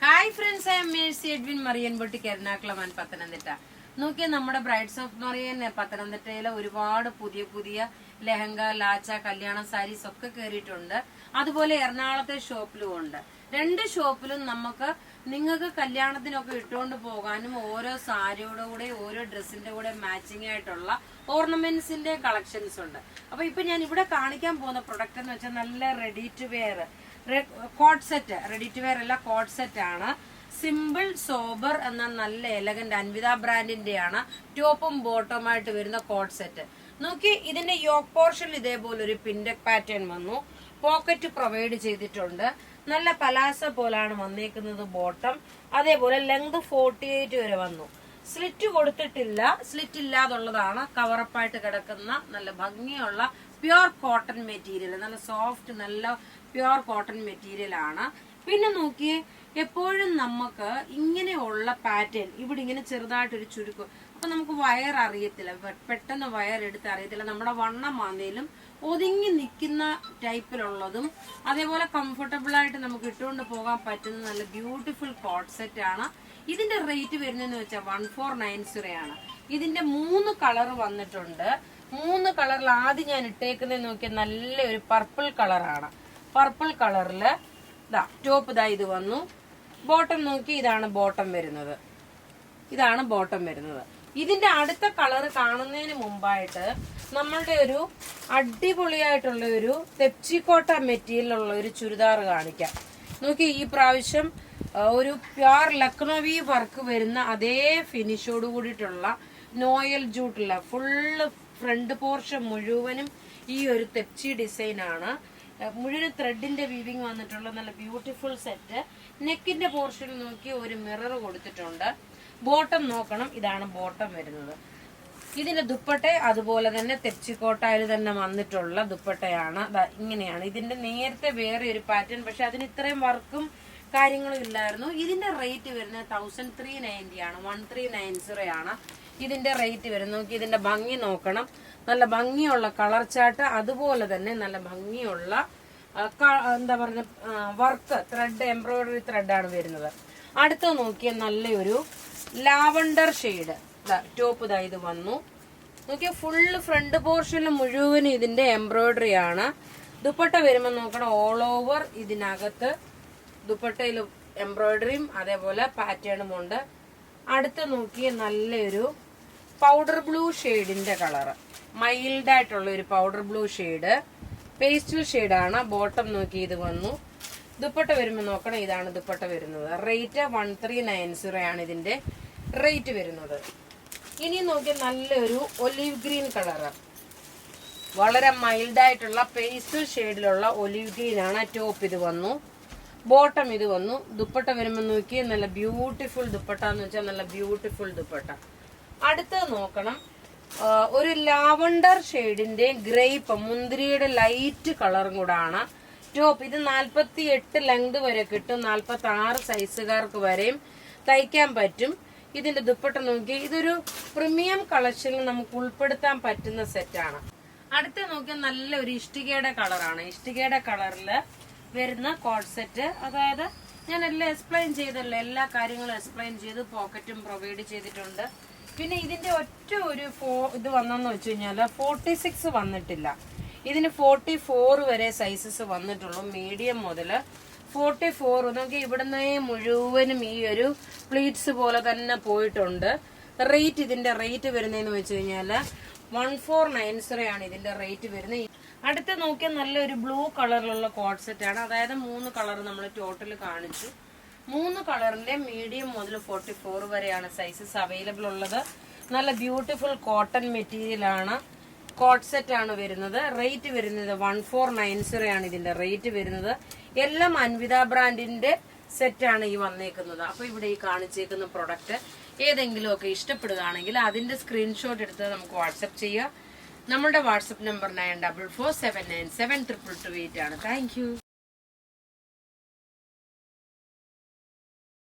Hi friends, I am Mercy Edwin Marian boutique Ernakulam and Pathanamthitta. നോക്കിയ നമ്മുടെ brides of മറിയൻ പത്തനംതിട്ടയിലെ ഒരുപാട് പുതിയ പുതിയ ലെഹങ്ക, ലാച്ച, കല്യാണ സാരീസ് ഒക്കെ കയറിയിട്ടുണ്ട്. അതുപോലെ എറണാകുളത്തെ ഷോപ്പിലും ഉണ്ട്. രണ്ട് ഷോപ്പിലും നിങ്ങൾക്ക് കല്യാണത്തിനൊക്കെ ഇട്ടുകൊണ്ട് പോകാനും ഓരോ സാരിയുടെ കൂടെ ഓരോ ഡ്രസ്സിന്റെ കൂടെ മാച്ചിങ് ആയിട്ടുള്ള ഓർണമെന്റ്സിന്റെ കളക്ഷൻസ് ഉണ്ട്. അപ്പൊ ഇപ്പൊ ഞാൻ ഇവിടെ കാണിക്കാൻ പോകുന്ന പ്രൊഡക്റ്റ് എന്ന് വെച്ചാൽ നല്ല ready to wear coat set, ready to wear അല്ല കോട്ട് സെറ്റ് ആണ്. സിമ്പിൾ സോബർ എന്ന നല്ല എലഗന്റ് അൻവിത ബ്രാൻഡിന്റെ ആണ്. ടോപ്പും ബോട്ടമായിട്ട് വരുന്ന കോട്ട് സെറ്റ്. നോക്കി, ഇതിന്റെ യോക്ക് പോർഷൻ ഇതേപോലെ ഒരു പിൻഡക് പാറ്റേൺ വന്നു. പോക്കറ്റ് പ്രൊവൈഡ് ചെയ്തിട്ടുണ്ട്. നല്ല പലാസ പോലാണ് വന്നേക്കുന്നത് ബോട്ടം. അതേപോലെ ലെങ്ത് 48 വരെ വന്നു. സ്ലിറ്റ് കൊടുത്തിട്ടില്ല, സ്ലിറ്റ് ഇല്ലാതുള്ളതാണ്. കവറപ്പായിട്ട് കിടക്കുന്ന നല്ല ഭംഗിയുള്ള പ്യുർ കോട്ടൺ മെറ്റീരിയൽ, നല്ല സോഫ്റ്റ് നല്ല പ്യുർ കോട്ടൺ മെറ്റീരിയൽ ആണ്. പിന്നെ നോക്കിയേ, എപ്പോഴും നമുക്ക് ഇങ്ങനെയുള്ള പാറ്റേൺ ഇവിടെ ഇങ്ങനെ ചെറുതായിട്ടൊരു ചുരുക്കം, അപ്പൊ നമുക്ക് വയർ അറിയത്തില്ല, പെട്ടെന്ന് വയർ എടുത്ത് അറിയത്തില്ല. നമ്മുടെ വണ്ണം ആണെങ്കിലും ഒതുങ്ങി നിൽക്കുന്ന ടൈപ്പിലുള്ളതും അതേപോലെ കംഫർട്ടബിൾ ആയിട്ട് നമുക്ക് ഇട്ടുകൊണ്ട് പോകാൻ പറ്റുന്ന നല്ല ബ്യൂട്ടിഫുൾ കോട്ട് സെറ്റ് ആണ്. ഇതിന്റെ റേറ്റ് വരുന്നതെന്ന് വെച്ചാൽ 1490 ആണ്. ഇതിന്റെ 3 കളർ വന്നിട്ടുണ്ട്. 3 കളറിൽ ആദ്യം ഞാൻ ഇട്ടേക്കുന്നത് നോക്കിയാൽ നല്ലൊരു പർപ്പിൾ കളറാണ്. പർപ്പിൾ കളറില് ടോപ്പ് ഇത് വന്നു. ബോട്ടം നോക്കി, ഇതാണ് ബോട്ടം വരുന്നത്. ഇതാണ് ബോട്ടം വരുന്നത്. ഇതിന്റെ അടുത്ത കളർ കാണുന്നതിന് മുമ്പായിട്ട് നമ്മളുടെ ഒരു അടിപൊളിയായിട്ടുള്ള ഒരു തെപ്ചിക്കോട്ട മെറ്റീരിയലുള്ള ഒരു ചുരിദാർ കാണിക്കാം. നോക്കി, ഈ പ്രാവശ്യം ഒരു പ്യുർ ലക്നോവി വർക്ക് വരുന്ന അതേ ഫിനിഷോട് കൂടിയിട്ടുള്ള നോയൽ ജൂട്ടുള്ള ഫുള്ള് ഫ്രണ്ട് പോർഷൻ മുഴുവനും ഈ ഒരു തെപ്ചി ഡിസൈൻ ആണ്. മുഴുവൻ ത്രെഡിന്റെ വീവിങ് വന്നിട്ടുള്ള നല്ല ബ്യൂട്ടിഫുൾ സെറ്റ്. നെക്കിന്റെ പോർഷനിൽ നോക്കി ഒരു മിറർ കൊടുത്തിട്ടുണ്ട്. ബോട്ടം നോക്കണം, ഇതാണ് ബോട്ടം വരുന്നത്. ഇതിന്റെ ദുപ്പട്ട അതുപോലെ തന്നെ തെപ്ചിക്കോട്ടയിൽ തന്നെ വന്നിട്ടുള്ള ദുപ്പട്ടയാണ്. ഇങ്ങനെയാണ്. ഇതിന്റെ നേരത്തെ വേറെ ഒരു പാറ്റേൺ, പക്ഷെ അതിന് ഇത്രയും വർക്കും കാര്യങ്ങളും ഇല്ലായിരുന്നു. ഇതിന്റെ റേറ്റ് വരുന്നത് 1390 ആണ്. 1390 ആണ് ഇതിന്റെ റേറ്റ് വരുന്നത്. നോക്കി, ഇതിന്റെ ഭംഗി നോക്കണം. നല്ല ഭംഗിയുള്ള കളർ ചാർട്ട്, അതുപോലെ തന്നെ നല്ല ഭംഗിയുള്ള എന്താ പറഞ്ഞ വർക്ക് ത്രെഡ്, എംബ്രോയിഡറി ത്രെഡാണ് വരുന്നത്. അടുത്ത നോക്കിയ നല്ലൊരു ലാവണ്ടർ ഷെയ്ഡ് ടോപ്പ് ഇത് വന്നു. നോക്കിയ ഫുള്ള് ഫ്രണ്ട് പോർഷനിൽ മുഴുവൻ ഇതിന്റെ എംബ്രോയിഡറി ആണ്. ദുപ്പട്ട വരുമ്പോൾ നോക്കണം, ഓൾ ഓവർ ഇതിനകത്ത് ദുപ്പട്ടയിൽ എംബ്രോയിഡറിയും അതേപോലെ പാറ്റേണും ഉണ്ട്. അടുത്ത് നോക്കിയ നല്ലൊരു പൗഡർ ബ്ലൂ ഷെയ്ഡിന്റെ കളറ്, മൈൽഡ് ആയിട്ടുള്ള ഒരു പൗഡർ ബ്ലൂ ഷെയ്ഡ്, പേസ്റ്റൽ ഷെയ്ഡാണ്. ബോട്ടം നോക്കി ഇത് വന്നു. ദുപ്പട്ട വരുമ്പോൾ നോക്കണം, ഇതാണ് ദുപ്പട്ട വരുന്നത്. റേറ്റ് 1390 ആണ് ഇതിന്റെ റേറ്റ് വരുന്നത്. ഇനി നോക്കി നല്ലൊരു ഒലിവ് ഗ്രീൻ കളറ്, വളരെ മൈൽഡ് ആയിട്ടുള്ള പേസ്റ്റൽ ഷെയ്ഡിലുള്ള ഒലിവ് ഗ്രീൻ ആണ്. ടോപ്പ് ഇത് വന്നു. ബോട്ടം ഇത് വന്നു. ദുപ്പട്ട വരുമ്പോൾ നോക്കി നല്ല ബ്യൂട്ടിഫുൾ ദുപ്പട്ട എന്ന് വെച്ചാൽ നല്ല ബ്യൂട്ടിഫുൾ ദുപ്പട്ട. അടുത്തത് നോക്കണം, ഒരു ലാവണ്ടർ ഷെയ്ഡിന്റെ ഗ്രേപ്പ് മുന്തിരിയുടെ ലൈറ്റ് കളറും കൂടാണ്. ടോപ്പ് ഇത് 48 ലെങ്ത് വരെ കിട്ടും. 46 സൈസുകാർക്ക് വരെയും തയ്ക്കാൻ പറ്റും. ഇതിന്റെ ദുപ്പട്ട നോക്കി, ഇതൊരു പ്രീമിയം കളക്ഷനിൽ നമുക്ക് ഉൾപ്പെടുത്താൻ പറ്റുന്ന സെറ്റാണ്. അടുത്ത നോക്കിയാൽ നല്ലൊരു ഇഷ്ടികയുടെ കളറാണ്. ഇഷ്ടികയുടെ കളറിൽ വരുന്ന കോട്ട് സെറ്റ്. അതായത് ഞാൻ എല്ലാം എക്സ്പ്ലെയിൻ ചെയ്തല്ലോ, എല്ലാ കാര്യങ്ങളും എക്സ്പ്ലെയിൻ ചെയ്ത് പോക്കറ്റും പ്രൊവൈഡ് ചെയ്തിട്ടുണ്ട്. പിന്നെ ഇതിന്റെ ഒറ്റ ഒരു ഇത് വന്നെന്ന് വെച്ച് കഴിഞ്ഞാല് 46 വന്നിട്ടില്ല. ഇതിന് 44 വരെ സൈസസ് വന്നിട്ടുള്ളൂ. മീഡിയം മുതൽ 44. നോക്കി, ഇവിടുന്ന് മുഴുവനും ഈ ഒരു പ്ലീറ്റ്സ് പോലെ തന്നെ പോയിട്ടുണ്ട്. റേറ്റ് ഇതിന്റെ റേറ്റ് വരുന്നതെന്ന് വെച്ച് കഴിഞ്ഞാല് 1490 ആണ് ഇതിന്റെ റേറ്റ് വരുന്നത്. അടുത്ത നോക്കിയാൽ നല്ലൊരു ബ്ലൂ കളറിലുള്ള കോട്ട് സെറ്റ് ആണ്. അതായത് 3 കളർ നമ്മൾ ടോട്ടൽ കാണിച്ചു. 3 കളറിന്റെ മീഡിയം മുതൽ 44 വരെയാണ് സൈസസ് അവൈലബിൾ ഉള്ളത്. നല്ല ബ്യൂട്ടിഫുൾ കോട്ടൺ മെറ്റീരിയൽ ആണ്. കോട്ട് സെറ്റ് ആണ് വരുന്നത്. റേറ്റ് വരുന്നത് 1490 ആണ് ഇതിന്റെ റേറ്റ് വരുന്നത്. എല്ലാം അൻവിത ബ്രാൻഡിന്റെ സെറ്റ് ആണ് ഈ വന്നേക്കുന്നത്. അപ്പൊ ഇവിടെ ഈ കാണിച്ചേക്കുന്ന പ്രൊഡക്റ്റ് ഏതെങ്കിലും ഒക്കെ ഇഷ്ടപ്പെടുകയാണെങ്കിൽ അതിന്റെ സ്ക്രീൻഷോട്ട് എടുത്ത് നമുക്ക് വാട്സപ്പ് ചെയ്യാം. നമ്മുടെ വാട്സപ്പ് നമ്പർ 9447972228 ആണ്. Thank you.